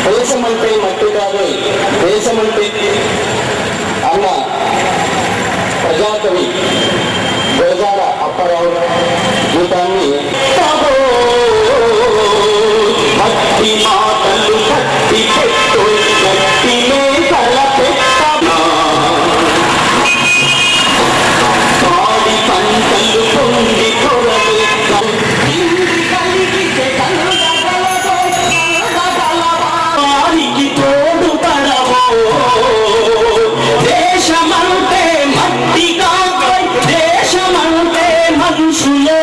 దేశమంటే మట్టి కాదు, దేశమంటే అన్న ప్రజాకవి గురజాడ అప్పారావు గీతాన్ని మట్టి మాటలు కట్టి పెట్టు గట్టి మేకల పెట్టనా పాడి పంటలు పొంగి కొరలు వారికి తోడు పడవో దేశమంటే మట్టి కాదు, దేశమంటే మనుషులో,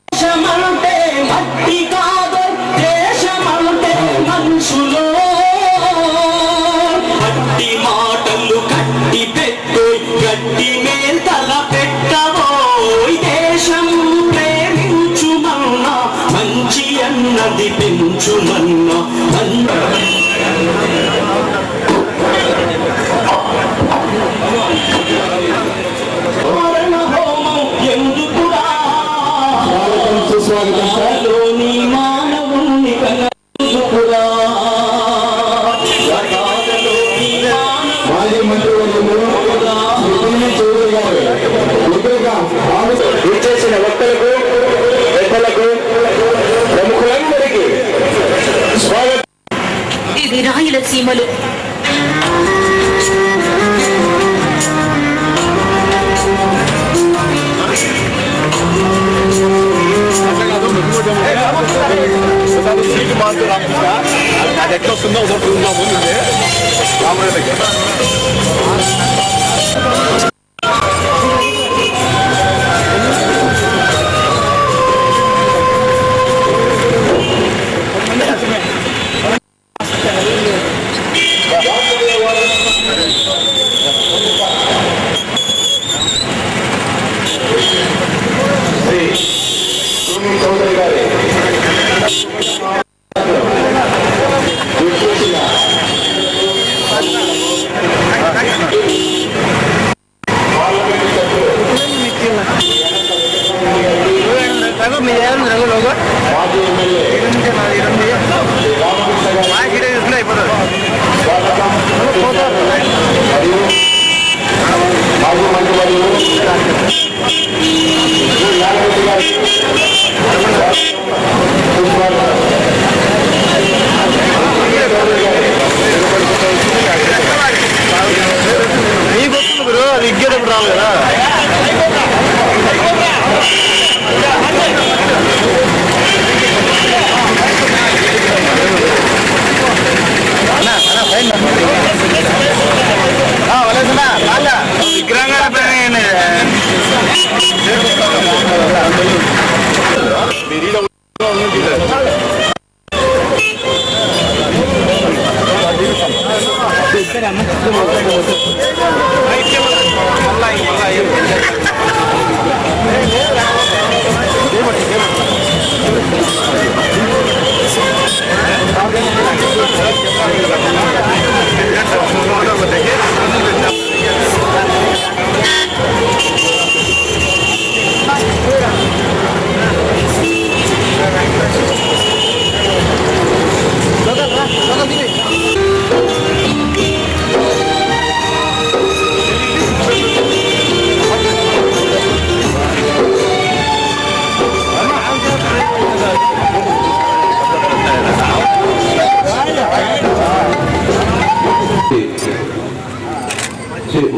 దేశమంటే మట్టి కాదు, దేశమంటే మనుషులో. మట్టి మాటలు కట్టి పెట్టు గట్టి మేల్తల పెట్టబోయ్ దేశం ప్రేమించుమన్నా మంచి అన్నది పెంచుమన్నా హోమం ఎందుకురా సుస్వాగతం మానవుని కనుకురా మాజీ మంత్రి చేసిన వక్తలకు పెద్దలకు ప్రముఖులందరికీ స్వాగతం. ఇది రాయలసీమలు అది ఎట్లా వస్తుందో ఒకసారి ముందు రామరాజు దగ్గర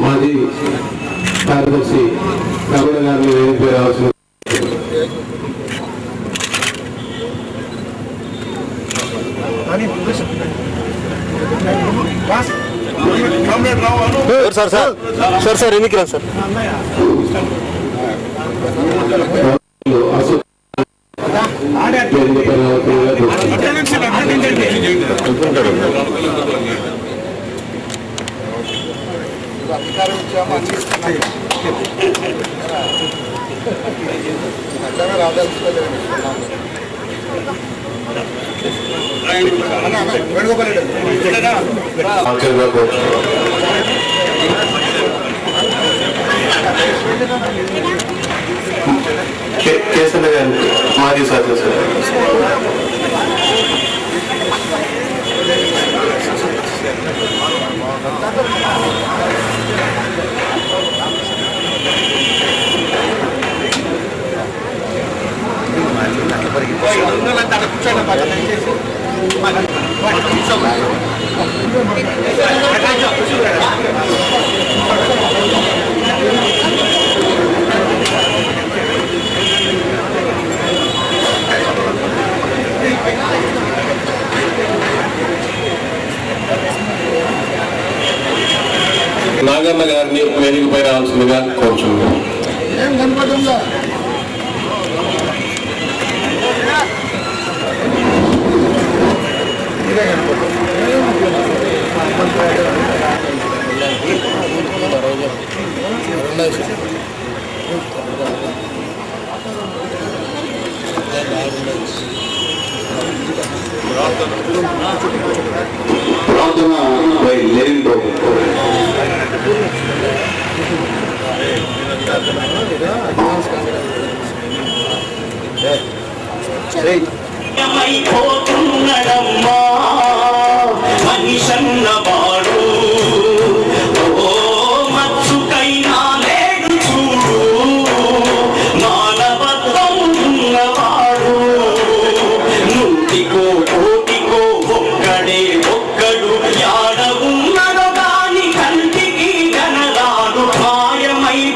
మాజీ కార్యదర్శి రమణ గారిని వేదికపై రావాల్సిన సార్ సార్ సార్ సార్ ఎన్నికి రా సార్ అధికారం ఇచ్చాము అన్ని రాదాల్సిన వేణుగోపాల్ రెడ్డి ఆఖరిగా కోరుతున్నాను. కేసన్న గారు మాజీ శాసనసభ్యులు. నాగన్న గారిని వేదికపై రావాల్సిందిగా కోరుచున్నాను. ఏం కనపడుతుందా ప్రార్థన బై లెనిన్ బాబు. పోతున్నడమ్మా మనిషన్న వాడు ఓ మచ్చుకైనా లేడు చూడు మానవత్వం ఉన్నవాడు నూటికో కోటికో ఒక్కడే ఒక్కడు యాడ ఉన్నదో గాని కంటికి కనరాడు మాయమైపోతున్నడమ్మా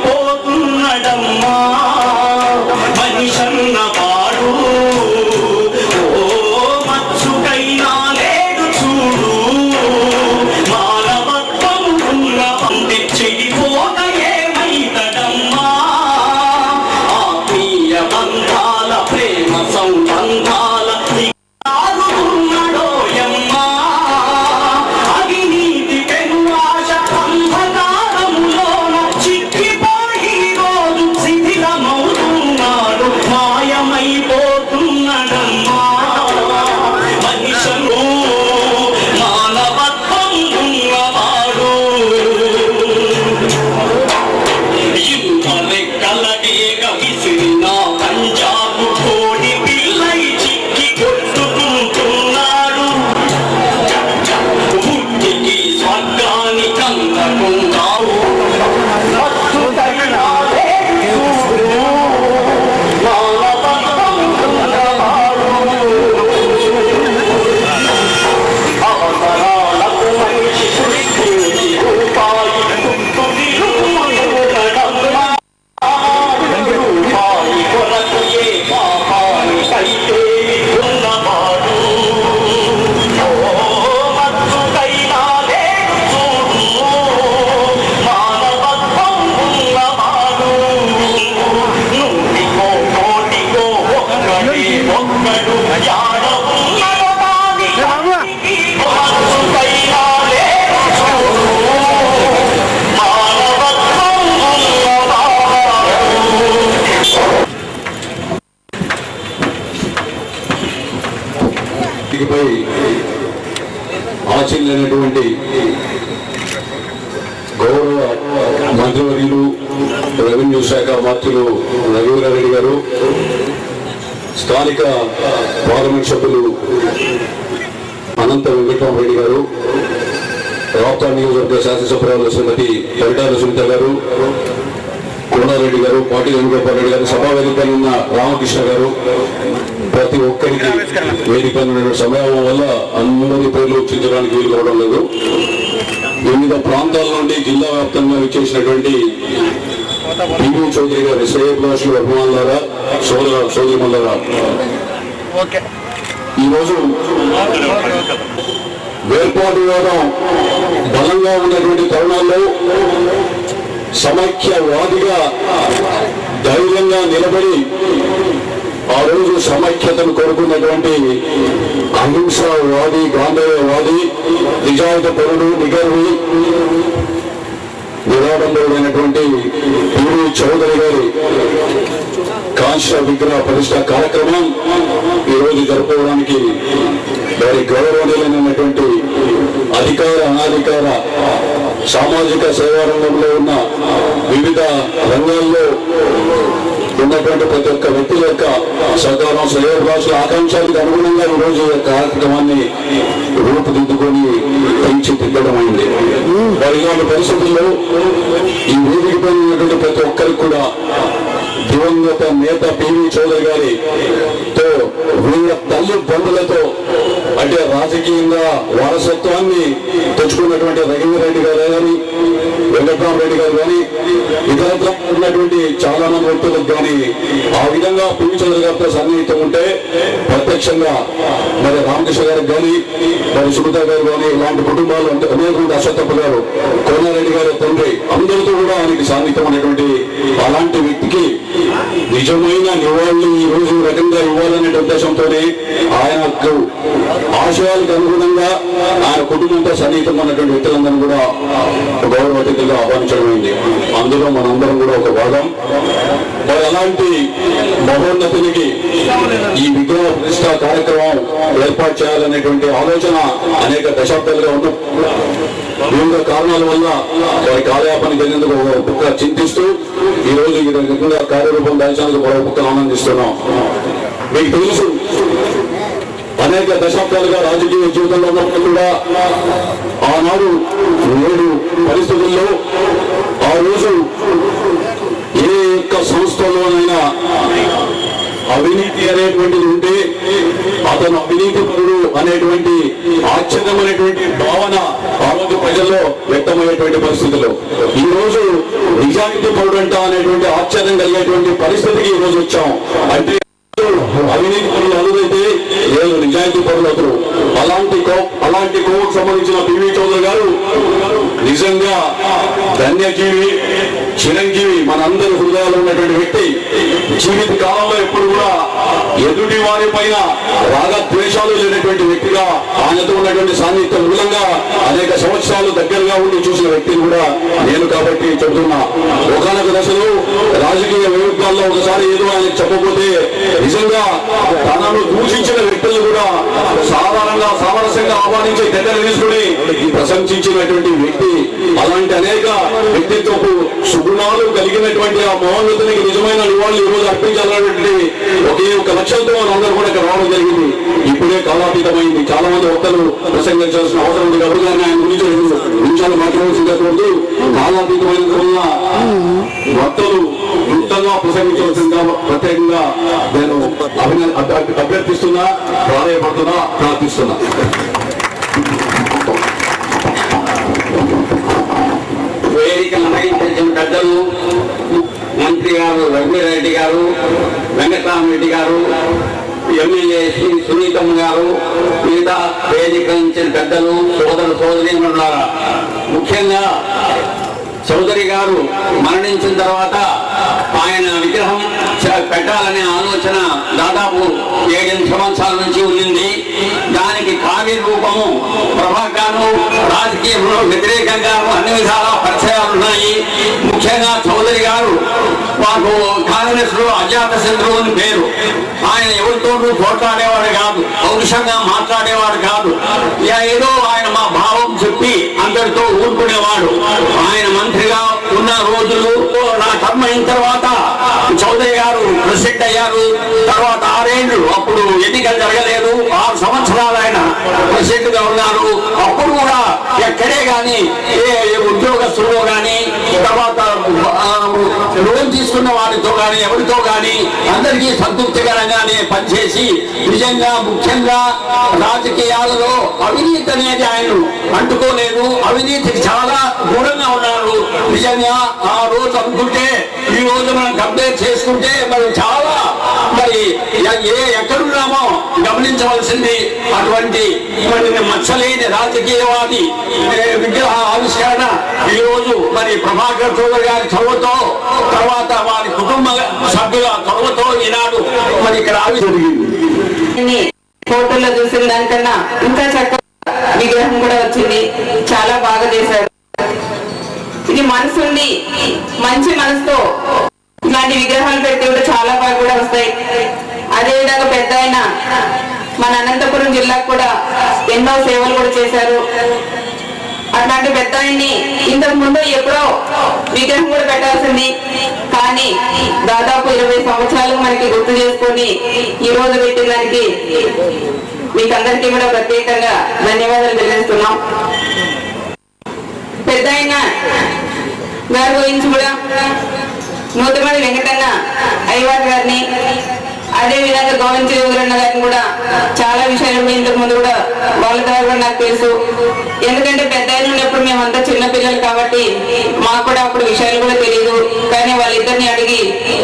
మనిషన్న వాడు పై ఆచరణటువంటి గౌరవ మంత్రివర్యులు రెవెన్యూ శాఖ మంత్రులు రఘువీరారెడ్డి గారు, స్థానిక పార్లమెంట్ సభ్యులు అనంత వెంకటరామరెడ్డి గారు, రాప్తా నియోజకవర్గ శాసనసభ్యురాలు శ్రీమతి పరిటాల సునీత గారు, కోనారెడ్డి గారు, పాటి వేణుగోపాల్ రెడ్డి గారు, సభా వేదికపై ఉన్న రామకృష్ణ గారు, ప్రతి ఒక్కరికి వేదిక సమయం వల్ల అందరి పేర్లు ఉచ్చరించడానికి వీలు కావడం లేదు. వివిధ ప్రాంతాల నుండి జిల్లా వ్యాప్తంగా విచ్చేసినటువంటి పివి చౌదరి గారి శ్రేయభిలాషులు అభిమానులారా, సోదరిమల్లారా, ఈరోజు వేర్పాటు వాదం బలంగా ఉన్నటువంటి తరుణాల్లో సమైక్యవాదిగా ధైర్యంగా నిలబడి ఆ రోజు సమైక్యతను కోరుకున్నటువంటి అహింసావాది, గాంధేయవాది, నిజాయితీ పరుడు, నిగర్వి, నిరాడంబరుడైనటువంటి పివి చౌదరి గారి కాంస్య విగ్రహ ప్రతిష్ట కార్యక్రమం ఈ రోజు జరుపుకోవడానికి వారి గౌరవనీయులైనటువంటి అధికార అనాధికార సామాజిక సేవా రంగంలో ఉన్న వివిధ రంగాల్లో ఉన్నటువంటి ప్రతి ఒక్క వ్యక్తుల యొక్క సహకారం శ్రేయోభిలాషుల ఆకాంక్షలకు అనుగుణంగా ఈ రోజు ఈ కార్యక్రమాన్ని రూపుదిద్దుకొని తీర్చిదిద్దడం అయింది. మరి ఇలాంటి పరిస్థితుల్లో ఈ వేదిక పైన ఉన్నటువంటి ప్రతి ఒక్కరికి కూడా దివంగత నేత పివి చౌదరి గారితో వీళ్ళ తల్లి బంధువులతో అంటే రాజకీయంగా వారసత్వాన్ని తెచ్చుకున్నటువంటి రవీంద్రరెడ్డి గారు కానీ వెంకటరామరెడ్డి గారు కానీ ఇతరత్ర ఉన్నటువంటి చాలా మంది వ్యక్తులకు కానీ ఆ విధంగా పివి చౌదరి గారితో సన్నిహితం ఉంటే ప్రత్యక్షంగా మరి రామకృష్ణ గారికి కానీ మరి సునీత గారు కానీ ఇలాంటి కుటుంబాలు అనేక అశ్వత్థప్ప గారు కోనారెడ్డి గారి తండ్రి అందరితో కూడా ఆయనకి సాన్నిహితం అనేటువంటి అలాంటి వ్యక్తికి నిజమైన నివాళులు ఈ రోజు రకంగా ఇవ్వాలనే ఉద్దేశంతోనే ఆయనకు ఆశయాలకు అనుగుణంగా ఆయన కుటుంబంతో సన్నిహితంగా ఉన్నటువంటి వ్యక్తులందరూ కూడా గౌరవ అతిథులుగా ఆహ్వానించడమైంది. అందులో మనందరం కూడా ఒక భాగం. మరి అలాంటి మహోన్నతునికి ఈ విగ్రహ ప్రతిష్ఠ కార్యక్రమం ఏర్పాటు చేయాలనేటువంటి ఆలోచన అనేక దశాబ్దాలుగా ఉన్న వివిధ కారణాల వల్ల వారి కాలయాపన జరిగేందుకు ఒక పక్క చింతిస్తూ ఈ రోజు ఈ రకంగా కార్యరూపం దాల్చేందుకు మరో పక్క ఆనందిస్తున్నాం. మీకు తెలుసు అనేక దశాబ్దాలుగా రాజకీయ జీవితంలో ఉన్నప్పుడు కూడా ఆనాడు 7 పరిస్థితుల్లో ఆ రోజు ఏ యొక్క సంస్థలోనైనా అవినీతి అనేటువంటిది ఉంటే అతను అవినీతి పరుడు అనేటువంటి ఆశ్చర్యమైనటువంటి భావన ఆ రోజు ప్రజల్లో వ్యక్తమయ్యేటువంటి పరిస్థితుల్లో ఈ రోజు నిజాయితీ పరుడు అంట అనేటువంటి ఆశ్చర్యం కలిగేటువంటి పరిస్థితికి ఈ రోజు వచ్చాం. అంటే అవినీతి పరులు అరుదైతే లేదు నిజాయితీ పరులు అతను అలాంటి కోవకు సంబంధించిన పివి చౌదరి గారు నిజంగా ధన్యజీవి చిరంజీవి మనందరి హృదయాలు ఉన్నటువంటి వ్యక్తి. జీవిత కాలంలో ఎప్పుడు కూడా ఎదుటి వారి పైన రాగద్వేషాలు లేనటువంటి వ్యక్తిగా ఆయనతో ఉన్నటువంటి సాన్నిహిత్యం మూలంగా అనేక సంవత్సరాలు దగ్గరగా ఉండి చూసిన వ్యక్తిని కూడా నేను కాబట్టి చెబుతున్నా. ఒకనొక దశలో రాజకీయ వైరుధ్యాల్లో ఒకసారి ఏదో ఆయన చెప్పబోతే నిజంగా తనను దూషించిన వ్యక్తులు కూడా సామరస్యంగా ఆహ్వానించి దగ్గర తీసుకుని ప్రశంసించినటువంటి వ్యక్తి. అలాంటి అనేక వ్యక్తిత్వపు సుగుణాలు కలిగినటువంటి ఆ మహోన్నతునికి నిజమైన నివాళులు ఈ రోజు అర్పించాలనేటువంటి ఒకే ఒక లక్ష్యంతో మనందరూ కూడా ఇక్కడ రావడం జరిగింది. ఇప్పుడే కాలాతీతమైంది. చాలా మంది వక్తలు ప్రసంగించాల్సిన అవసరం ఉంది కాబట్టి ఆయన గురించి 2 నిమిషాలు మాట్లాడాల్సిందే కోరుతూ కాలాతీతమైన వక్తలు క్లుప్తంగా ప్రసంగించవలసిందిగా ప్రత్యేకంగా నేను అభ్యర్థిస్తున్నా, ప్రాధాయపడుతున్నా, ప్రార్థిస్తున్నా. వేదికను అలంకరించిన పెద్దలు మంత్రి గారు రఘువీరెడ్డి గారు, వెంకటరామరెడ్డి గారు, ఎమ్మెల్యే శ్రీ సునీతమ్మ గారు, మిగతా వేదికరించిన పెద్దలు, సోదరీమణులారా, ముఖ్యంగా చౌదరి గారు మరణించిన తర్వాత ఆయన విగ్రహం పెట్టాలనే ఆలోచన దాదాపు 7 సంవత్సరాల నుంచి ఉండింది. దానికి కార్యరూపము ప్రభాకరను రాజకీయంలో వ్యతిరేకంగా అన్ని విధాల పరిచయాలు ఉన్నాయి. ముఖ్యంగా చౌదరి గారు మాకు కాంగ్రెస్ లో అజాత శత్రువు అని పేరు. ఆయన ఎవరితోనూ పోట్లాడేవాడు కాదు, పౌరుషంగా మాట్లాడేవాడు కాదు. ఏదో ఆయన మా భావం చెప్పి అందరితో ఊరుకునేవాడు. ఆయన మంత్రిగా ఉన్న రోజులు నా టర్మ్ అయిన తర్వాత చౌదరి గారు ప్రెసిడెంట్ అయ్యారు. తర్వాత 6 ఏళ్ళు అప్పుడు ఎన్నికలు జరగలేదు. 6 సంవత్సరాలు ఆయన ప్రెసిడెంట్ గా ఉన్నారు. అప్పుడు కూడా ఎక్కడే గాని ఏ ఉద్యోగస్తుల్లో గాని తర్వాత లోన్ తీసుకున్న వారితో గాని ఎవరితో గాని అందరికీ సంతృప్తికరంగానే పనిచేసి నిజంగా ముఖ్యంగా రాజకీయాలలో అవినీతి అనేది ఆయన అంటుకోలేదు. అవినీతికి చాలా దూరంగా ఉన్నారు. నిజంగా ఆ రోజు అనుకుంటే ఈ రోజు మనం కంపేర్ చేసుకుంటే మనం చాలా మరి ఎక్కడున్నామో గమనించవలసింది. అటువంటి మచ్చలేని రాజకీయవాది విగ్రహ ఆవిష్కరణ ఈ రోజు మరి ప్రభాకర్ చౌదరి గారి చొరవతో తర్వాత వారి కుటుంబ సభ్యుల చొరవతో ఈనాడు మరి ఇక్కడ జరిగింది. ఫోటోలో చూసిన దానికన్నా ఇంకా చక్కగా విగ్రహం కూడా వచ్చింది. చాలా బాగా చేశారు. ఇది మనసుండి మంచి మనసుతో ఇలాంటి విగ్రహాలు పెడితే కూడా చాలా బాగా కూడా వస్తాయి. అదేవిధంగా పెద్ద ఆయన మన అనంతపురం జిల్లాకు కూడా ఎన్నో సేవలు కూడా చేశారు. అట్లాంటి పెద్ద ఆయన్ని ఇంతకు ముందు ఎప్పుడో విగ్రహం కూడా పెట్టాల్సింది, కానీ దాదాపు 20 సంవత్సరాలు మనకి గుర్తు చేసుకొని ఈ రోజు పెట్టిన దానికి మీకందరికీ కూడా ప్రత్యేకంగా ధన్యవాదాలు తెలియజేస్తున్నాం. పెద్ద ఆయన గారి గురించి కూడా నూతమడి వెంకటన్న అయ్యవారి గారిని, అదే విధంగా గోవింద యోగులన్న గారిని కూడా చాలా విషయాలు ఇంతకు ముందు కూడా వాళ్ళ ద్వారా కూడా నాకు తెలుసు. ఎందుకంటే పెద్ద ఆయన ఉన్నప్పుడు మేమంతా చిన్నపిల్లలు కాబట్టి మాకు కూడా అప్పుడు విషయాలు కూడా తెలియదు, కానీ వాళ్ళిద్దరిని అడిగి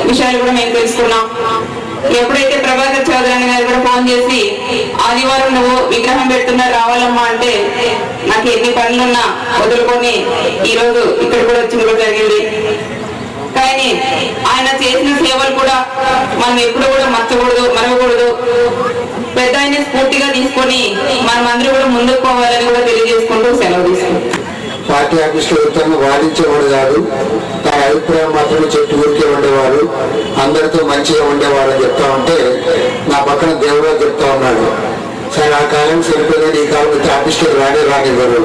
విషయాలు కూడా మేము తెలుసుకున్నాం. ఎప్పుడైతే ప్రభాకర్ చౌదరి గారు కూడా ఫోన్ చేసి ఆదివారం నువ్వు విగ్రహం పెడుతున్నా రావాలమ్మా అంటే నాకు ఎన్ని పనులున్నా వదులుకొని ఈ రోజు ఇక్కడ కూడా వచ్చింది కూడా జరిగింది. కానీ ఆయన చేసిన సేవలు కూడా మనం ఎప్పుడు కూడా మరవకూడదు. పెద్ద ఆయన స్ఫూర్తిగా తీసుకొని మనం అందరూ కూడా ముందుకు పోవాలని కూడా తెలియజేసుకుంటూ సెలవు తీసుకుంటాం. పార్టీ ఆఫీసులో ఉత్తరంగా వాదించేవాడు కాదు, తన అభిప్రాయం మాత్రమే చెట్టు ఊరికే ఉండేవారు, అందరితో మంచిగా ఉండేవారు అని చెప్తా ఉంటే నా పక్కన దేవుడు చెప్తా ఉన్నాడు, సరే ఆ కాలం సరిపోయిందని ఈ కాలం వచ్చి ఆఫీస్లో రానివ్వరు.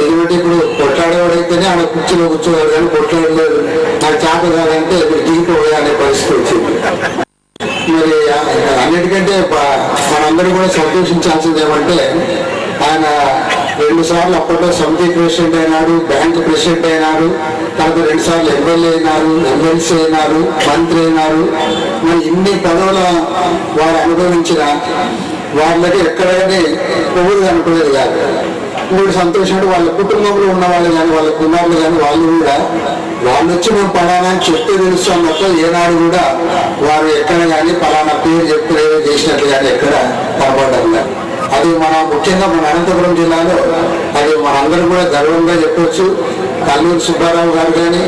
ఎందుకంటే ఇప్పుడు కొట్లాడేవాడైతేనే ఆడ కుర్చీలో కూర్చోవాలి, కానీ కొట్లాడలేదు నాకు చేత కాదంటే ఇప్పుడు దిగిపోయా అనే పరిస్థితి వచ్చింది. మరి అన్నిటికంటే మనందరూ కూడా సంతోషించాల్సింది ఏమంటే ఆయన 2 సార్లు అప్పట్లో సమితి ప్రెసిడెంట్ అయినాడు, బ్యాంకు ప్రెసిడెంట్ అయినారు, తర్వాత 2 సార్లు ఎమ్మెల్యే అయినారు, ఎమ్మెల్సీ అయినారు, మంత్రి అయినారు. మరి ఇన్ని పదవుల వారు అనుభవించిన వాళ్ళకి ఎక్కడైనా పొగుడు అనుకునేది కాదు. ఇప్పుడు సంతోషం వాళ్ళ కుటుంబంలో ఉన్న వాళ్ళు కానీ వాళ్ళ కుమారులు కానీ వాళ్ళు కూడా వాళ్ళు వచ్చి మేము పలానా అని చెప్తే తెలుస్తాం తప్ప ఏనాడు కూడా వారు ఎక్కడ కానీ పలానా పేరు చెప్పి చేసినట్లు కానీ ఎక్కడ కనపడ్డారు. అది మన ముఖ్యంగా మన అనంతపురం జిల్లాలో అది మనందరం కూడా గర్వంగా చెప్పవచ్చు. కల్లూరు సుబ్బారావు గారు కానీ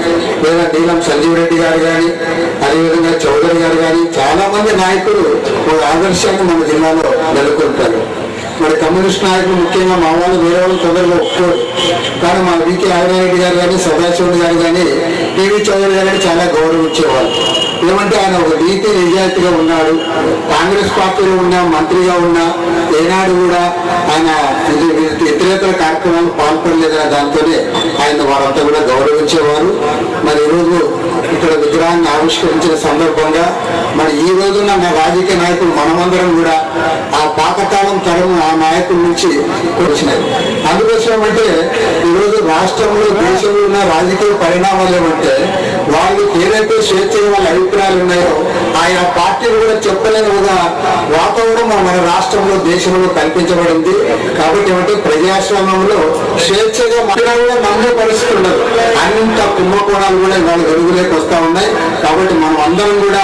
లేదా నీలం సంజీవ్ రెడ్డి గారు కానీ అదేవిధంగా చౌదరి గారు కానీ చాలా మంది నాయకులు ఒక ఆదర్శాన్ని మన జిల్లాలో నెలకొల్పారు. మరి కమ్యూనిస్ట్ నాయకులు ముఖ్యంగా మా వాళ్ళు వేరే వాళ్ళు తొందరగా ఒప్పుకోరు, కానీ మా వికే ఆదినారెడ్డి గారు కానీ సదాశివుడు గారు కానీ టీవీ చౌదరి గారు కానీ చాలా గౌరవించేవాళ్ళు. ఏమంటే ఆయన ఒక నీతి నిజాయితీగా ఉన్నాడు, కాంగ్రెస్ పార్టీలో ఉన్న మంత్రిగా ఉన్నా ఏనాడు కూడా ఆయన ఇతరేతర కార్యక్రమాలు పాల్పడలేదనే దాంతోనే ఆయన వారంతా కూడా గౌరవించేవారు. మరి ఈరోజు ఇక్కడ విగ్రహాన్ని ఆవిష్కరించిన సందర్భంగా మరి ఈ రోజున మా రాజకీయ నాయకులు మనమందరం కూడా ఆ పాతకాలం తరం ఆ నాయకుల నుంచి వచ్చినాయి. అందుకోసం అంటే ఈరోజు రాష్ట్రంలో దేశంలో ఉన్న రాజకీయ పరిణామాలు ఏమంటే వాళ్ళు ఏదైతే స్వేచ్ఛగా వాళ్ళ అభిప్రాయాలు ఉన్నాయో ఆయా పార్టీలు కూడా చెప్పలేని ఒక వాతావరణం మన రాష్ట్రంలో దేశంలో కల్పించబడింది. కాబట్టి ఏమంటే ప్రజాస్వామ్యంలో స్వేచ్ఛగా కూడా నమ్మే పరిస్థితి ఉండదు. అంత కుంభకోణాలు కూడా ఇవాళ వెలుగులోకి వస్తా ఉన్నాయి. కాబట్టి మనం అందరం కూడా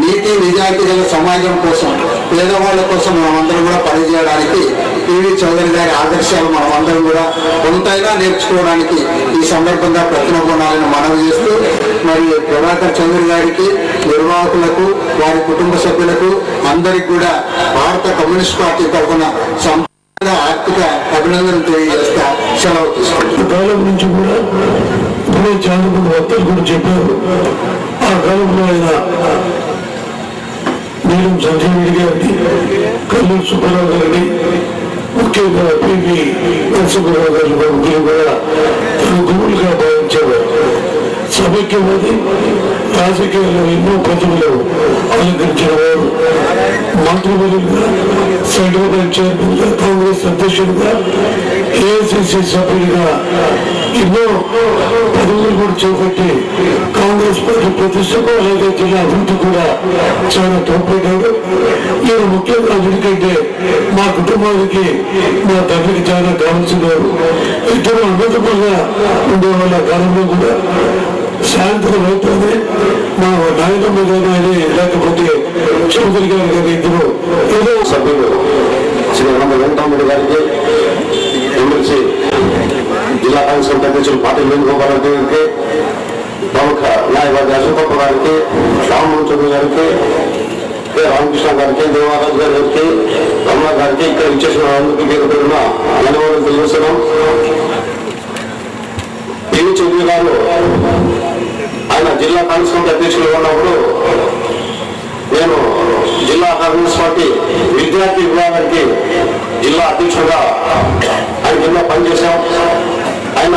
నీతి నిజాయితీ గల సమాజం కోసం పేదవాళ్ళ కోసం మనం అందరం కూడా పనిచేయడానికి టీవీ చౌదరి గారి ఆదర్శాలు మనం అందరం కూడా కొంతైనా నేర్చుకోవడానికి ఈ సందర్భంగా ప్రతినబోనాలని మనవి చేస్తూ మరి ప్రభాకర్ చౌదరి గారికి నిర్వాహకులకు వారి కుటుంబ సభ్యులకు అందరికి కూడా భారత కమ్యూనిస్ట్ పార్టీ తరఫున సంపూర్ణ ఆర్థిక అభినందనలు తెలియజేస్తా సెలవు తీసుకుంటాం. కాలం నుంచి కూడా చాలా మంది వక్తలు కూడా చెప్పారు. ఆ కాలంలో ఆయన నీలం సంజయ్ రెడ్డి గారిని, కల్లూరు సుబ్బారావు గారిని, ముఖ్యంగా పివి నరసింహారావు గారి ముగ్గురు కూడా తన గురువులుగా భావించేవారు. సమైక్యవాది రాజకీయాల్లో ఎన్నో పదవులు అలంకరించిన వారు. మంత్రివర్యులుగా, సెంట్రల్ బ్యాంక్ చైర్మన్గా, కాంగ్రెస్ అధ్యక్షుడిగా, ఏఐసిసి సభ్యుడిగా ఎన్నో పదవులు కూడా చేపట్టి కాంగ్రెస్ పార్టీ ప్రతిష్టకు అలాగే జిల్లా అభివృద్ధి కూడా చాలా తోడ్పడ్డాడు. ఈయన ముఖ్యంగా ఎందుకంటే మా కుటుంబానికి మా తండ్రికి చాలా కావాల్సిన వారు. ఇద్దరు అన్నతములుగా ఉండేవాళ్ళ కాలంలో కూడా సాయంత్రం అవుతుంది మా నాయనమ్మ గారు లేకపోతే చౌదరి గారు కానీ ఇద్దరు ఏదో సభ్యులు శ్రీ వెంకటరామరెడ్డి గారికి, ఎమ్మెల్సీ జిల్లా కాంగ్రెస్ అధ్యక్షులు పార్టీ వేణుగోపాల్ రెడ్డి గారికి, ప్రముఖ న్యాయవాది అశోకప్ప గారికి, రామ్మోహన్ చౌదరి గారికి, రామకృష్ణ గారికి, దేవారాజు గారికి, రమణ గారికి, ఇక్కడ ఇచ్చేసిన అందరికీ పేరున ధన్యవాదాలు తెలియజేస్తున్నాం. కాంగ్రెస్ కమిటీ అధ్యక్షులుగా ఉన్నప్పుడు నేను జిల్లా కాంగ్రెస్ పార్టీ విద్యార్థి విభాగానికి జిల్లా అధ్యక్షుడుగా ఆయన జిల్లా పనిచేశాం. ఆయన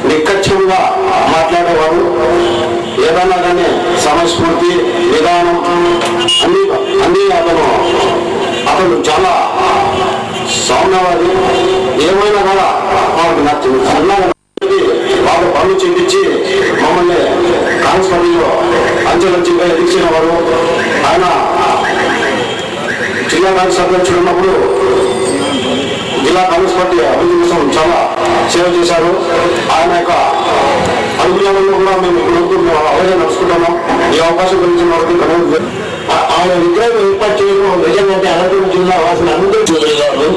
నిక్కచ్చంగా మాట్లాడేవాడు. ఏదైనా కానీ సమయస్ఫూర్తి విధానం అన్ని అతను చాలా సౌమ్యవాది. ఏమైనా కూడా వాళ్ళకి నచ్చింది బాగా పనులు చెప్పించి మమ్మల్ని కాంగ్రెస్ పార్టీలో అంచెలంచెలుగా ఎదిగించిన వారు. ఆయన జిల్లా కాంగ్రెస్ అధ్యక్షుడు ఉన్నప్పుడు జిల్లా కాంగ్రెస్ పార్టీ అభివృద్ధి కోసం చాలా సేవ చేశారు. ఆయన యొక్క అనుకూలంలో కూడా మేము ఇప్పుడు అవగాహన నడుచుకుంటున్నాం. ఈ అవకాశం గురించి వరకు ఆయన విగ్రహం ఏర్పాటు చేయడం నిజంగా అనంతపురం జిల్లా వాసిన అందరూ చౌదరి గారు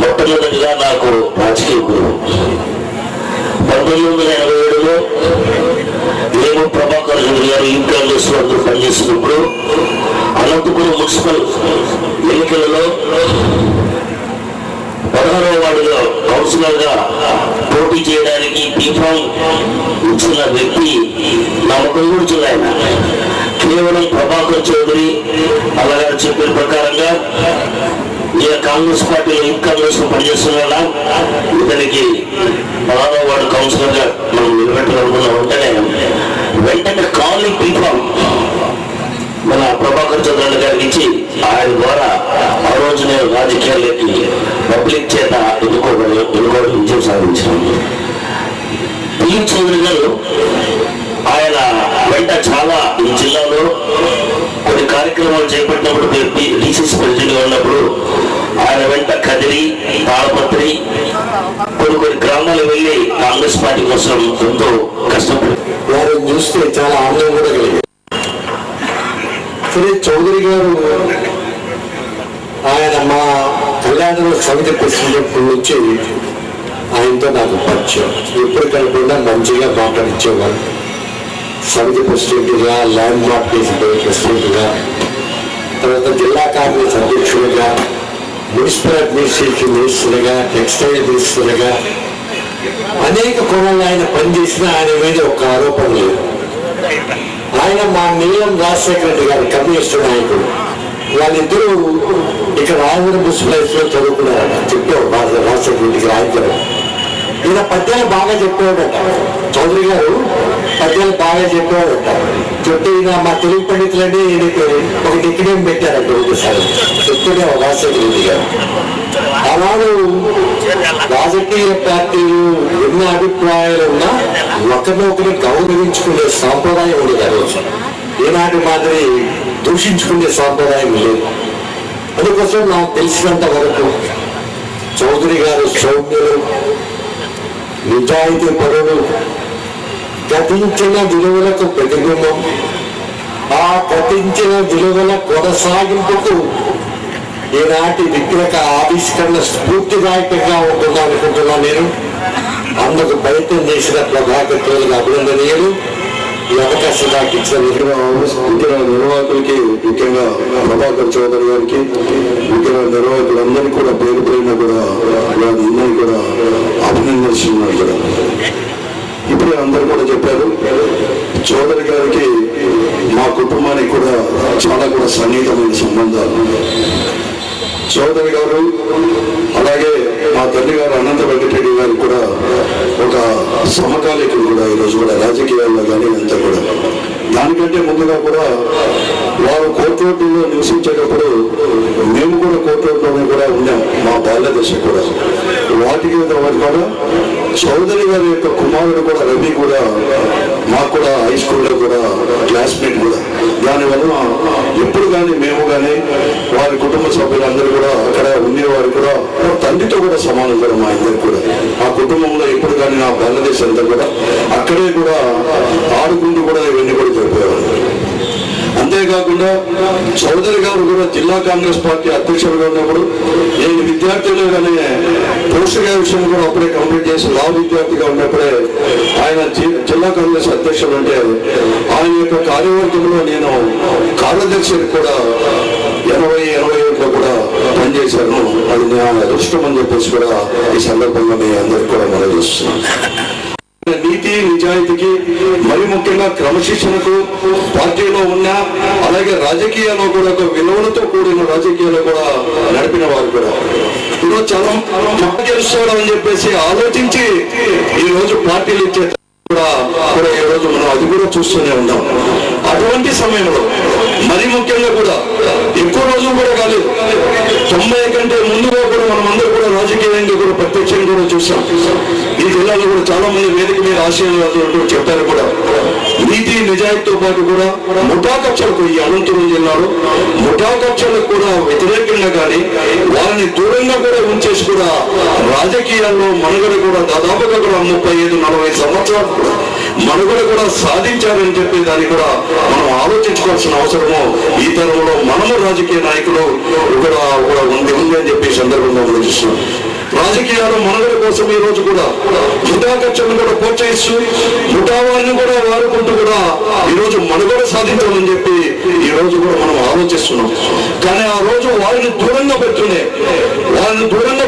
మొట్టమొదటిగా నాకు రాజకీయ గురువు. 1987లో మేము ప్రభాకర్ చౌదరి గారు యూత్ కాంగ్రెస్ లో అందరూ పనిచేస్తున్నప్పుడు అనంతపురం మున్సిపల్ ఎన్నికలలో 16వ వార్డులో కౌన్సిలర్ గా పోటీ చేయడానికి బీఫామ్ ఇచ్చిన వ్యక్తి నా ముఖం గురించి ఆయన కేవలం ప్రభాకర్ చౌదరి అలాగే చెప్పిన ప్రకారంగా ఈ కాంగ్రెస్ పార్టీలో యూత్ కాంగ్రెస్ లో పనిచేస్తున్నా ఇతనికి 16వ వార్డు కౌన్సిలర్ గా మనం నిలబెట్టాలనుకున్న వెంటనే కాలనీ బీఫామ్ మన ప్రభాకర్ చౌదరి గారికి ఇచ్చి ఆయన ద్వారా ఆ రోజు నేను రాజకీయాలకి పబ్లిక్ చేత ఎన్నుకోవడం విజయం సాధించాను. పిల్లి చౌదరి గారు ఆయన వెంట చాలా ఈ జిల్లాలో కొన్ని కార్యక్రమాలు చేపట్టినప్పుడు డిసిసి ప్రెసిడెంట్ గా ఉన్నప్పుడు ఆయన వెంట కదిరి తాళపత్రి కొన్ని గ్రామాలు వెళ్ళి కాంగ్రెస్ పార్టీ కోసం ఎంతో కష్టపడి వారిని చూస్తే చాలా ఆనందం కూడా కలిగింది. శ్రీ చౌదరి గారు ఆయన మా కళ్యాణంలో సమితి ప్రెసిడెంట్ నుంచి ఆయనతో నాకు పరిచయం. ఎప్పుడు కలపకుండా మంచిగా మాట్లాడించేవారు. సమితి ప్రెసిడెంట్గా, ల్యాండ్ మార్కేజ్ ప్రెసిడెంట్గా, తర్వాత జిల్లా కాంగ్రెస్ అధ్యక్షుడిగా, మున్సిపల్ అడ్మినిస్ట్రేషన్ మినిస్టర్గా, టెక్స్టైల్ మినిస్టర్గా అనేక కోణాల్లో ఆయన పనిచేసిన ఆయన మీద ఒక ఆరోపణ లేదు. ఆయన మా నీలం రాజశేఖర రెడ్డి గారు కమ్యూనిస్టు నాయకుడు. వాళ్ళిద్దరూ ఇక్కడ రాజేంద్ర మున్సిపల్ లో చదువుకున్నారట. చెప్పారు రాజశేఖర రెడ్డికి రాయించారు. ఈయన పద్యాలు బాగా చెప్పేవాడట. చౌదరి గారు పద్యాలు బాగా చెప్పేవాడట. చెప్తే ఈయన మా తెలుగు పండితులని ఈయనకి ఒక నిక్నేమ్ పెట్టారట. ఒకసారి చెప్తూనే రాజశేఖర రెడ్డి గారు ఆనాడు రాజకీయ పార్టీలు ఎన్నో అభిప్రాయాలు ఉన్నా ఒకరినొకరు గౌరవించుకునే సాంప్రదాయం ఉండేది ఆ రోజు. ఈనాటి మాదిరి దూషించుకునే సాంప్రదాయం లేదు. అందుకోసం నాకు తెలిసినంత వరకు చౌదరి గారు సౌమ్యులు, నిజాయితీ పరులు, గతించిన విలువలకు ప్రతిబింబం. ఆ గతించిన విలువల కొనసాగింపుకు ఈనాటి విగ్రహ ఆవిష్కరణ స్ఫూర్తిదాయకంగా ఉంటుందా అనుకుంటున్నా నేను. అందుకు ప్రయత్నం చేసిన ప్రభాకర్ చౌదరి అభినందనీయులు. ఈ అవకాశం నాకు ఇచ్చిన నిర్వాహకులకి, ముఖ్యంగా ప్రభాకర్ చౌదరి గారికి, ముఖ్యంగా నిర్వాహకులందరికీ కూడా పేరు పైన కూడా అందరినీ కూడా అభినందిస్తున్నారు కూడా. ఇప్పుడే అందరూ కూడా చెప్పారు. చౌదరి గారికి మా కుటుంబానికి కూడా చాలా కూడా సన్నిహితమైన సంబంధాలు. చౌదరి గారు అలాగే మా తల్లి గారు అనంత వెంకటరెడ్డి గారు కూడా ఒక సమకాలికులు కూడా ఈరోజు కూడా రాజకీయాల్లో కానీ అంతా కూడా. దానికంటే ముందుగా కూడా వారు కోర్టు రోడ్డులో నివసించేటప్పుడు మేము కూడా కోర్టు రోడ్లోనే కూడా ఉన్నాం. మా బాల్య దశ కూడా వాటికి కూడా చౌదరి గారి యొక్క కుమారుడు కూడా రవి కూడా మాకు కూడా హై స్కూల్లో కూడా క్లాస్మేట్ కూడా. దానివల్ల ఎప్పుడు కానీ మేము కానీ వారి కుటుంబ సభ్యులందరూ కూడా అక్కడ ఉండేవారు కూడా తండ్రితో కూడా సమానం కూడా మా ఇద్దరు కూడా. ఆ కుటుంబంలో ఎప్పుడు కానీ నా బంగ్లాదేశ్ అంతా కూడా అక్కడే కూడా ఆడుకుంటూ కూడా ఇవన్నీ కూడా జరిపేవారు. అంతేకాకుండా చౌదరి గారు కూడా జిల్లా కాంగ్రెస్ పార్టీ అధ్యక్షులుగా ఉన్నప్పుడు నేను విద్యార్థులుగానే పోషక విషయం కూడా అప్పుడే కంప్లీట్ చేసి లా విద్యార్థిగా ఉన్నప్పుడే ఆయన జిల్లా కాంగ్రెస్ అధ్యక్షులు అంటే ఆయన యొక్క కార్యవర్గంలో నేను కార్యదర్శి కూడా 80-81లో కూడా పనిచేశాను. అది నా అదృష్టం అని చెప్పేసి కూడా ఈ సందర్భంగా మీ అందరికీ కూడా మనం చూస్తున్నాను. నీతి నిజాయితీకి మరి ముఖ్యంగా క్రమశిక్షణకు పార్టీలో ఉన్న అలాగే రాజకీయాల్లో కూడా ఒక విలువలతో కూడిన రాజకీయాలు కూడా నడిపిన వారు కూడా ఈరోజు చాలా గెలుస్తాడు అని చెప్పేసి ఆలోచించి ఈ రోజు పార్టీలు ఇచ్చే కూడా ఈ రోజు మనం అది కూడా చూస్తూనే ఉన్నాం. అటువంటి సమయంలో మరి ముఖ్యంగా కూడా ఎక్కువ రోజులు కూడా కాలేదు, 90 కంటే ముందుగా కూడా మనం అందరూ కూడా రాజకీయంగా కూడా ప్రత్యక్షంగా కూడా చూసాం. ఈ జిల్లాలో కూడా చాలా మంది వేదిక మీద ఆశీర్వాదాలు చెప్పారు కూడా. నీతి నిజాయితీతో పాటు కూడా ముఠా కక్షలకు ఈ అనంతపురం జిల్లాలో ముఠా కక్షలకు కూడా వ్యతిరేకంగా కానీ వారిని దూరంగా కూడా ఉంచేసి కూడా రాజకీయాల్లో మనుగడ కూడా దాదాపుగా కూడా 35-40 సంవత్సరాలు మనుగడ కూడా సాధించారని చెప్పి దాన్ని కూడా మనం ఆలోచించుకోవాల్సిన అవసరము ఈ తరంలో మనము రాజకీయ నాయకులు కూడా ఉంది అని చెప్పి సందర్భంగా ఆలోచిస్తున్నాం. రాజకీయాల మనుగడ కోసం ఈ రోజు కూడా ముఠా ఖర్చులను కూడా ప్రోత్సహిస్తూ ముఠా వారిని కూడా వాడుకుంటూ కూడా ఈ రోజు మనుగడ సాధించాలని చెప్పి ఈ రోజు కూడా మనం ఆలోచిస్తున్నాం. కానీ ఆ రోజు వారిని దూరంగా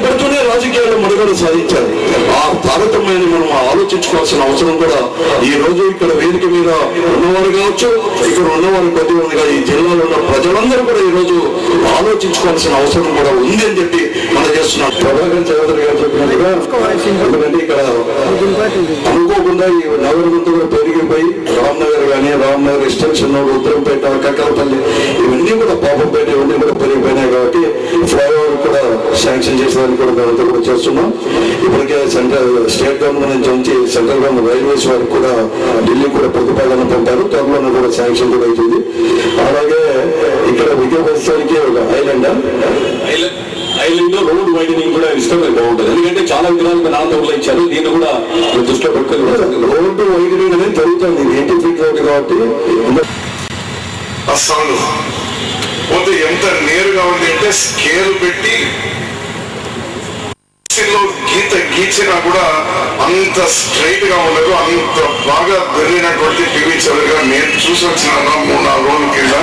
పెడుతూనే రాజకీయాల్లో మనుగడ సాధించారు. ఆ తారతమ్యాన్ని మనం ఆలోచించుకోవాల్సిన అవసరం కూడా ఈ రోజు ఇక్కడ వేదిక మీద ఉన్నవారు కావచ్చు, ఇక్కడ ఉన్నవారు ప్రతి మందిగా ఈ జిల్లాలో ఉన్న ప్రజలందరూ కూడా ఈ రోజు ఆలోచించుకోవాల్సిన అవసరం కూడా ఉంది అని చెప్పి మనం చేస్తున్నాం. ప్రభాకర్ చౌదరి గారు చెప్పినట్టుగా ఎందుకంటే ఇక్కడ అనుకోకుండా ఈ నగరంతో కూడా పెరిగిపోయి రామ్నగర్ కానీ రామ్నగర్ ఎక్స్టెన్షన్ ఉత్తరంపేట కక్కలపల్లి ఇవన్నీ కూడా పాపంపేట ఇవన్నీ కూడా పెరిగిపోయినాయి కాబట్టి ఫ్లైఓవర్ కూడా శాంక్షన్ చేసేదానికి కూడా మేమంతా కూడా చేస్తున్నాం. ఇప్పటికే స్టేట్ గవర్నమెంట్ నుంచి సెంట్రల్ గవర్నమెంట్ రైల్వేస్ వారికి కూడా ఢిల్లీ కూడా ప్రతిపాదన పంపారు, త్వరలోనే కూడా శాంక్షన్ కూడా అవుతుంది. అలాగే ఇక్కడ విద్యాభ్యాసానికి ఒక ఐలాండ్ రోడ్ వైడనింగ్ కూడా ఇష్టం బాగుంటుంది. ఎందుకంటే చాలా విధాలుగా నాలుగు ఇచ్చారు, దీన్ని కూడా దృష్టిలో పెట్టుకుని రోడ్డు వైడనింగ్ అనేది జరుగుతుంది. 80 ఫీట్ రోడ్డు కాబట్టి అస్సాలు పోతే ఎంత నేరుగా ఉంది అంటే స్కేల్ పెట్టి గీత గీచినా కూడా అంత స్ట్రైట్ గా ఉండదు. అంత బాగా దొరికినటువంటి పివి చౌదరి గారు నేను చూసి వచ్చిన 3-4 రోజుల కింద.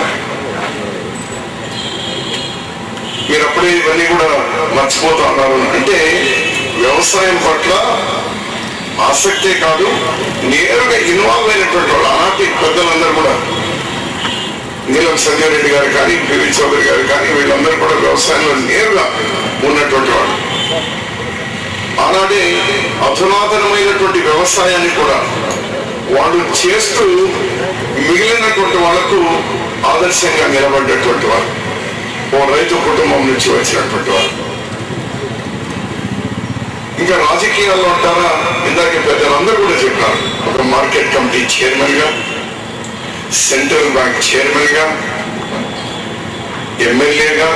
మీరు అప్పుడే ఇవన్నీ కూడా మర్చిపోతా ఉన్నారు. అంటే వ్యవసాయం పట్ల ఆసక్తే కాదు, నేరుగా ఇన్వాల్వ్ అయినటువంటి వాళ్ళు ఆనాటి పెద్దలందరూ కూడా, నీలం సంజయ్ రెడ్డి గారు కానీ పివి చౌదరి గారు కానీ వీళ్ళందరూ కూడా వ్యవసాయంలో నేరుగా ఉన్నటువంటి వాళ్ళు. ఆనాడే అధునాతనమైనటువంటి వ్యవసాయాన్ని కూడా వాళ్ళు చేస్తూ మిగిలినటువంటి వాళ్లకు ఆదర్శంగా నిలబడ్డటువంటి వారు, ఓ రైతు కుటుంబం నుంచి వచ్చినటువంటి వారు. ఇంకా రాజకీయాల్లో అంటారా, ఇందాక పెద్దలందరూ కూడా చెప్పారు, ఒక మార్కెట్ కమిటీ చైర్మన్ గా, సెంట్రల్ బ్యాంక్ చైర్మన్ గా, ఎమ్మెల్యేగా,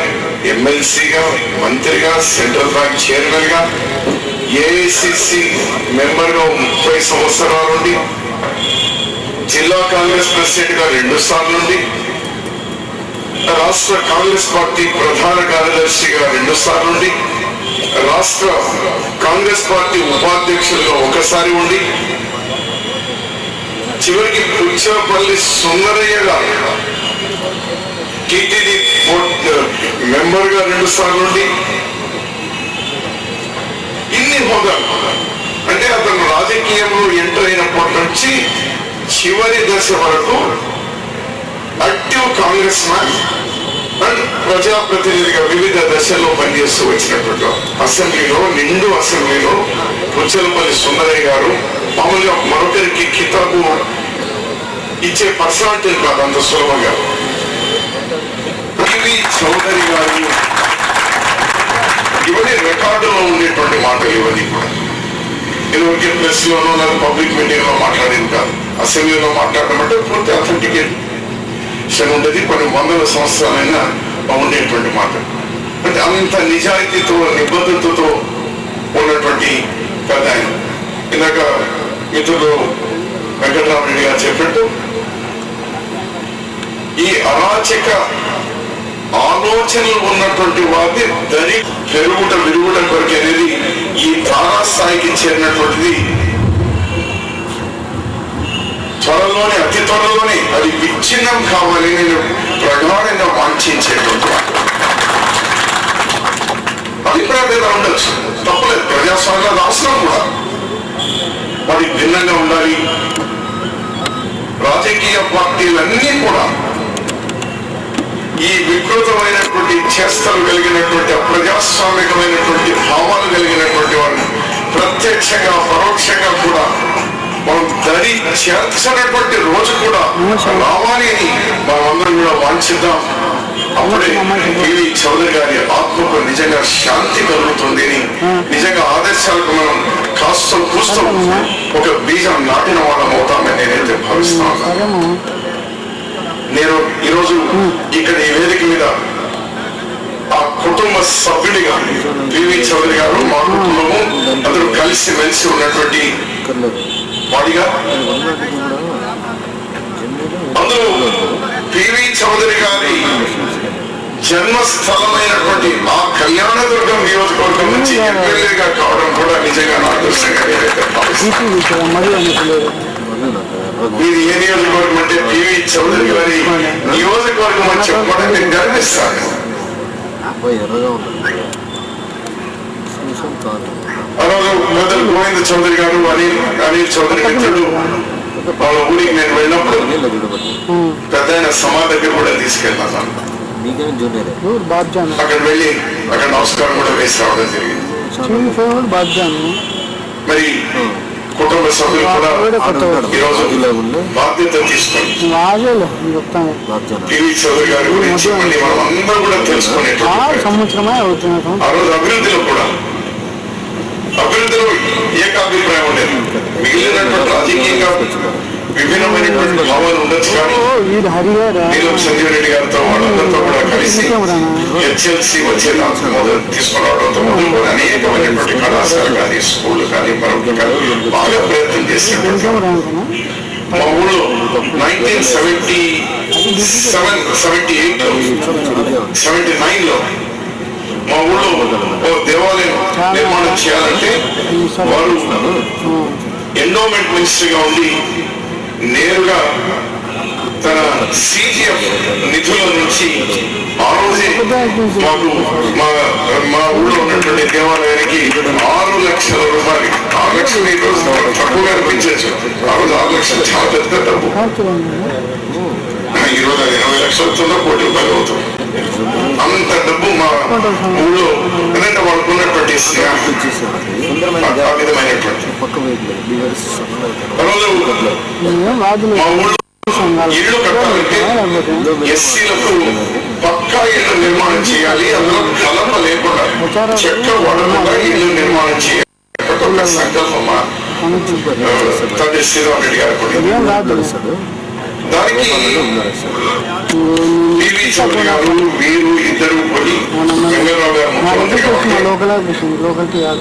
ఎమ్మెల్సీగా, మంత్రిగా, సెంట్రల్ బ్యాంక్ చైర్మన్ గా, ఏఐసిసి మెంబర్ గా 30 సంవత్సరాల నుండి, జిల్లా కాంగ్రెస్ ప్రెసిడెంట్ గా 2 సార్లు నుండి, రాష్ట్ర కాంగ్రెస్ పార్టీ ప్రధాన కార్యదర్శిగా 2 సార్లు నుండి, రాష్ట్ర కాంగ్రెస్ పార్టీ ఉపాధ్యక్షులుగా 1 సారి ఉండి, చివరికి పుచ్చపల్లి సుందరయ్యగా టీటీడీ మెంబర్ గా 2 సార్లు ఉండి, ఇన్ని హోదాలు. అంటే అతను రాజకీయంలో ఎంటర్ అయినప్పటి నుంచి చివరి దశ వరకు యాక్టివ్ కాంగ్రెస్ మ్యాన్ అండ్ ప్రజాప్రతినిధిగా వివిధ దశల్లో పనిచేస్తూ వచ్చినటువంటి అసెంబ్లీలో, నిండు అసెంబ్లీలో పుచ్చలపల్లి సుందరయ్య గారు మామూలుగా మరొకరికి కితాబు ఇచ్చే పర్సనాలిటీ కాదు అంత సులభంగా. పివి చౌదరి గారు ఇవన్నీ రికార్డులో ఉండేటువంటి మాటలు. ఇవన్నీ కూడా ఇదివరకే ప్రెస్ లోనో లేదా పబ్లిక్ మీటింగ్ లో మాట్లాడేది కాదు, అసెంబ్లీలో మాట్లాడడం అంటే పూర్తి అథెంటికేషన్ ఉండేది. కొన్ని 100 సంవత్సరాలైనా ఉండేటువంటి మాట. అంటే అంత నిజాయితీతో నిబద్ధతతో ఉన్నటువంటి పెద్ద ఆయన. ఇందాక మిత్రులు వెంకటరామరెడ్డి గారు చెప్పినట్టు ఈ అరాచక ఆలోచనలు ఉన్నటువంటి వారిని దరి విరుగుట కొరకు అనేది ఈ తారాస్థాయికి చేరినటువంటిది త్వరలోనే, అతి త్వరలోనే అది విచ్ఛిన్నం కావాలి నేను ప్రధానంగా వాంఛించేటువంటి అభిప్రాయం ఉండొచ్చు, తప్పలేదు. ప్రజాస్వామ్యాల అవసరం కూడా మరి భిన్నంగా ఉండాలి. రాజకీయ పార్టీలన్నీ కూడా ఈ వికృతమైనటువంటి చేష్టలు కలిగినటువంటి అప్రజాస్వామికమైనటువంటి భావాలు కలిగినటువంటి వారిని ప్రత్యక్షంగా పరోక్షంగా కూడా మనం దరి చేర్చినటువంటి రోజు కూడా రావాలి అని మనమందరం కూడా వాంఛిద్దాం. అప్పుడే పివి చౌదరి గారి ఆత్మకు నిజంగా శాంతి కలుగుతుంది అని, నిజంగా ఆదర్శాలకు మనం కాస్త కూస్తూ ఒక బీజం నాటిన వాళ్ళం అవుతామని నేనైతే భావిస్తున్నాను. నేను ఈరోజు ఇక్కడ ఈ వేదిక మీద ఆ కుటుంబ సభ్యుడిగా పివి చౌదరి గారు, మా కుటుంబము అందరూ కలిసి మెలిసి ఉన్నటువంటి వాడిగా, అందులో పివి చౌదరి గారి జన్మస్థలమైనటువంటి ఆ కళ్యాణదుర్గం నియోజకవర్గం నుంచి ఎమ్మెల్యేగా కావడం కూడా నిజంగా నా అదృష్టంగా నేనైతే భావిస్తున్నాను. ఇది ఏ నియోజకవర్గం అంటే పివి చౌదరి గారి నియోజకవర్గం అని చెప్పుకోవడం నేను గర్విస్తాను. ఆ రోజు మొదలు గోవింద చౌదరి గారు, అనిల్ చౌదరి మిత్రుడు వాళ్ళ ఊరికి నేను వెళ్ళినప్పుడు పెద్ద సమాధి దగ్గర కూడా తీసుకెళ్ళాను. అక్కడ వెళ్ళి అక్కడ నమస్కారం కూడా వేసి రావడం జరిగింది. మరి కుటుంబ సభ్యులు కూడా ఈరోజు బాధ్యత తీసుకొని పివి చౌదరి గారి గురించి మళ్ళీ మనం అందరూ కూడా తెలుసుకునేటువంటి ఆ రోజు అభివృద్ధిలో ఏకాభిప్రాయం ఉండేది. మిగిలినటువంటి రాజకీయంగా విభిన్నమైనటువంటి భావాలు ఉండొచ్చు, కానీ నీలం సంజీవ్ రెడ్డి గారితో వాళ్ళందరితో కూడా కలిసి HLC వచ్చేదా తీసుకురావడంతో మొదలు అనేకమైనటువంటి కళాశాలలు కానీ స్కూళ్ళు కానీ మరొకటి కానీ బాగా ప్రయత్నం చేసినటువంటి మా ఊళ్ళో 1978-79లో మా ఊళ్ళో ఓ దేవాలయం నిర్మాణం చేయాలంటే వారు ఎండోమెంట్ మినిస్టర్గా ఉండి నేరుగా తన CGF నిధుల నుంచి ఆ రోజే మాకు మా ఊళ్ళో ఉన్నటువంటి దేవాలయానికి 6 లక్షల రూపాయలు, 6 లక్షలు ఈ రోజు తక్కువగా అనిపించచ్చు, ఆ రోజు 6 లక్షలు చాలా పెద్ద డబ్బు. ఈ రోజు అది 20 లక్షలతో కోటి రూపాయలు అవుతుంది. అంత డబ్బు మా ఊళ్ళో ఎందుకంటే వాళ్ళకు ఉన్నటువంటి విధమైనటువంటి మా ఊళ్ళో ఇల్లు కట్టాలంటే ఎస్సీలకు పక్కా ఇల్లు నిర్మాణం చేయాలి, అందులో కలప లేకుండా చెక్క వాడకుండా ఇల్లు నిర్మాణం చేయాలి ఒక సంకల్పం తండ్రి శ్రీరామ్ రెడ్డి గారు. దానికి పివి చౌదరి గారు, వీరు ఇద్దరు పోయి వెంకటరావు గారు ముఖ్యమంత్రిగా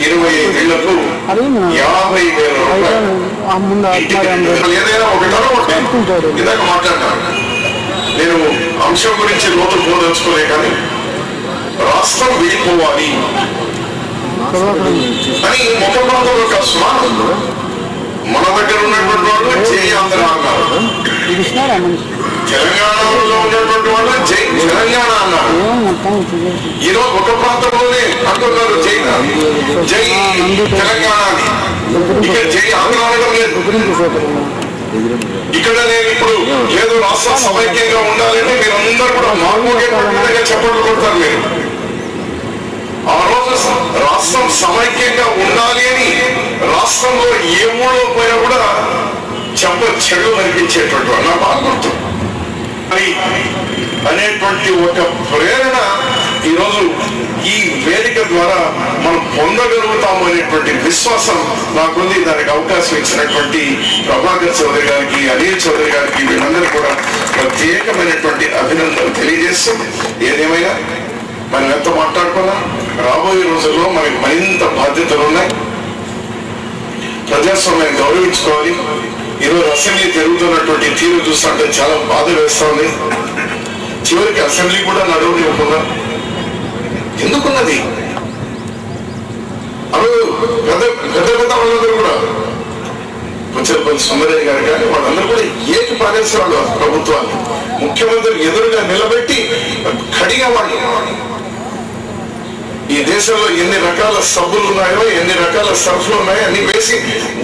25 ఏళ్లకు 50,000 రూపాయలు ఏదైనా ఒకటి ఇందాక మాట్లాడతాను. నేను అంశం గురించి లోతు పోదలుచుకోలే, కానీ రాష్ట్రం విడిపోవాలి అని ముఖ ప్రాంతంలో కాదు, మన దగ్గర ఉన్నటువంటి వాళ్ళు జై ఆంధ్ర అన్నారు, తెలంగాణలో ఉన్నటువంటి వాళ్ళు జై తెలంగాణ అన్నారు. ఈరోజు ఒక ప్రాంతంలోనే అంటున్నారు జై తెలంగాణ అని, ఇక్కడ జై ఆంధ్ర అనడం లేదు. ఇక్కడ నేను ఇప్పుడు ఏదో రాష్ట్రం సమైక్యంగా ఉండాలంటే మీరు అందరూ కూడా మార్మోగేటువంటి విధంగా చెప్పట్లు కొడతారు. మీరు ఆ రోజు రాష్ట్రం సమైక్యంగా ఉండాలి అని రాష్ట్రంలో ఏ ఊళ్ళో పోయినా కూడా చెడు అనిపించేటువంటి వాళ్ళ బాగుంటుంది అనేటువంటి ఒక ప్రేరణ ఈరోజు ఈ వేదిక ద్వారా మనం పొందగలుగుతాము అనేటువంటి విశ్వాసం నాకుంది. దానికి అవకాశం ఇచ్చినటువంటి ప్రభాకర్ చౌదరి గారికి, అనిల్ చౌదరి గారికి, వీళ్ళందరూ కూడా ప్రత్యేకమైనటువంటి అభినందనలు తెలియజేస్తూ, ఏదేమైనా మనం ఎంత మాట్లాడుకున్నా రాబోయే రోజుల్లో మనకి మరింత బాధ్యతలు ఉన్నాయి. ప్రజాస్వామ్యాన్ని గౌరవించుకోవాలి. ఈరోజు అసెంబ్లీ జరుగుతున్నటువంటి తీరు చూస్తుంటే చాలా బాధ వేస్తా ఉంది. చివరికి అసెంబ్లీ కూడా నడవనివ్వకుండా ఎందుకున్నది? అప్పుడు పెద్ద పెద్ద వాళ్ళందరూ కూడా ముచ్చలపల్లి సుందరయ్య గారు కానీ వాళ్ళందరూ కూడా ఏకి పారేసేవాళ్ళు ప్రభుత్వాన్ని, ముఖ్యమంత్రి ఎదురుగా నిలబెట్టి కడిగా వాళ్ళు ఈ దేశంలో ఎన్ని రకాల సబ్బులు ఉన్నాయో, ఎన్ని రకాల సర్ఫ్లు ఉన్నాయో అన్ని వేసి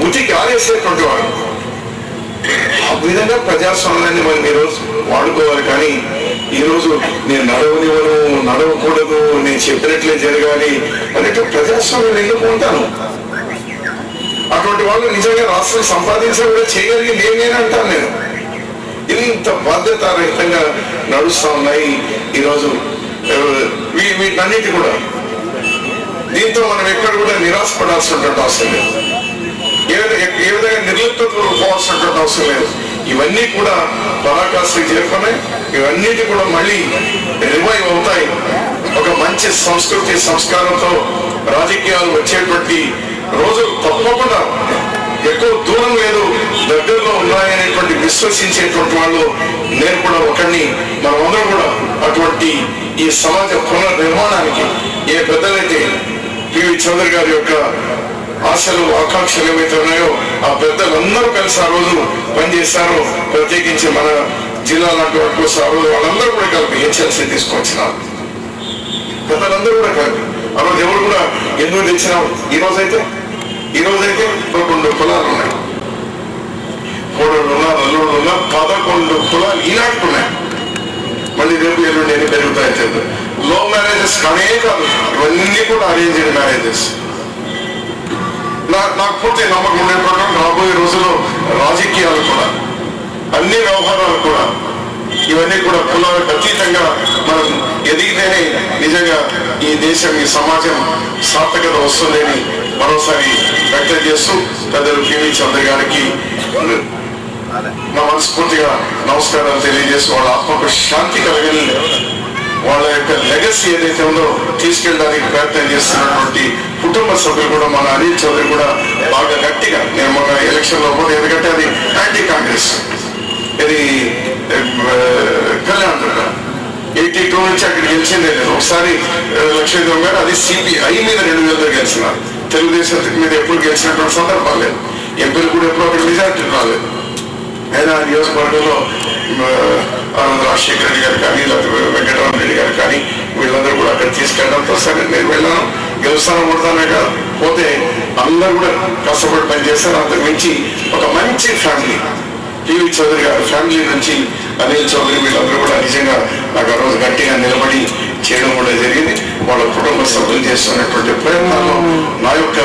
ఉతికి ఆరేసేటువంటి వాడు. ఆ విధంగా ప్రజాస్వామ్యాన్ని మనం ఈరోజు వాడుకోవాలి. కానీ ఈరోజు నేను నడవకూడదు, నేను చెప్పినట్లే జరగాలి అనేట్టు ప్రజాస్వామ్యం ఎందుకు ఉంటాను? అటువంటి వాళ్ళు నిజంగా రాష్ట్రం సంపాదించడం కూడా చేయగలిగింది ఏమేని అంటాను నేను. ఇంత బాధ్యతారహితంగా నడుస్తా ఉన్నాయి ఈరోజు వీటన్నిటి కూడా. దీంతో మనం ఎక్కడ కూడా నిరాశపడాల్సినటువంటి అవసరం లేదు, ఏ విధంగా నిర్లిప్తతో పోవాల్సినటువంటి అవసరం లేదు. ఇవన్నీ కూడా పరాకాష్ఠకి చేరుకున్నాయి. ఇవన్నిటి కూడా మళ్ళీ రివైవ్ అవుతాయి. ఒక మంచి సంస్కృతి సంస్కారంతో రాజకీయాలు వచ్చేటువంటి రోజులు తప్పకుండా ఎక్కువ దూరం లేదు, దగ్గరలో ఉన్నాయనేటువంటి విశ్వసించేటువంటి వాళ్ళు నేను కూడా ఒకరిని. మనమందరం కూడా అటువంటి ఈ సమాజ పునర్నిర్మాణానికి ఏ పెద్దలైతే పివి చౌదరి గారి యొక్క ఆశలు ఆకాంక్షలు ఏవైతే ఉన్నాయో ఆ పెద్దలందరూ కలిసి ఆ రోజు పనిచేశారో, ప్రత్యేకించి మన జిల్లా లాంటి వాటి కోసం ఆ రోజు వాళ్ళందరూ కూడా కలిపి హెచ్ఎల్సీ తీసుకొచ్చినారు. పెద్దలందరూ కూడా కలిపి ఆ రోజు ఎవరు కూడా ఎందుకు తెచ్చినారు. ఈ రోజైతే 11 కులాలు ఉన్నాయి, కోడళ్ళు ఉన్నారు, అల్లుళ్ళు ఉన్నారు, 11 కులాలు ఈనాటికి ఉన్నాయి. మళ్ళీ రేపు ఎల్లుండి ఎన్ని పెరుగుతాయని చెప్తారు. లవ్ మ్యారేజెస్ కానే కాదు, ఇవన్నీ కూడా అరేంజ్డ్ మ్యారేజెస్. నాకు పూర్తి నమ్మకం ఉండే ప్రకారం రాబోయే రోజుల్లో రాజకీయాలు కూడా, అన్ని వ్యవహారాలు కూడా, ఇవన్నీ కూడా కులాలకు అతీతంగా మనం ఎదిగితేనే నిజంగా ఈ దేశం, ఈ సమాజం సార్థకత వస్తుందని మరోసారి వ్యక్తం చేస్తూ పెద్దలు పివి చౌదరి గారికి నా మనస్ఫూర్తిగా నమస్కారాలు తెలియజేస్తూ వాళ్ళ ఆత్మకు శాంతి కలగని వాళ్ళ యొక్క లెగసీ ఏదైతే ఉందో తీసుకెళ్ళడానికి ప్రయత్నం చేస్తున్నటువంటి కుటుంబ సభ్యులు కూడా, మన అనిల్ చౌదరి కూడా బాగా గట్టిగా, నేను మొన్న ఎలక్షన్ లో పోతే, ఎందుకంటే అది యాంటీ కాంగ్రెస్, ఇది కళ్యాణ్ 82 నుంచి అక్కడ గెలిచిందే లేదు. ఒకసారి లక్ష్మీదేవి గారు అది CPI మీద 2000 గెలిచినారు. తెలుగుదేశం మీద ఎప్పుడు గెలిచినటువంటి సందర్భాలు లేదు. ఎంపీలు కూడా ఎప్పుడు అక్కడ మెజార్టీ రాలేదు. అయినా నియోజకవర్గంలో రాజశేఖర రెడ్డి గారు కానీ, లేకపోతే వెంకటరామ రెడ్డి గారు కానీ, వీళ్ళందరూ కూడా అక్కడ తీసుకెళ్ళడంతో సరే నేను వెళ్ళాను, గెలుస్తాను కొడతానే కాదు, పోతే అందరూ కూడా కష్టపడి పనిచేస్తారు. అంతకు మించి ఒక మంచి ఫ్యామిలీ, పివి చౌదరి గారి ఫ్యామిలీ నుంచి అనిల్ చౌదరి వీళ్ళందరూ కూడా నిజంగా నాకు ఆ రోజు గట్టిగా నిలబడి చేయడం కూడా జరిగింది. వాళ్ళ కుటుంబ సభ్యులు చేస్తున్నటువంటి ప్రయత్నాల్లో నా యొక్క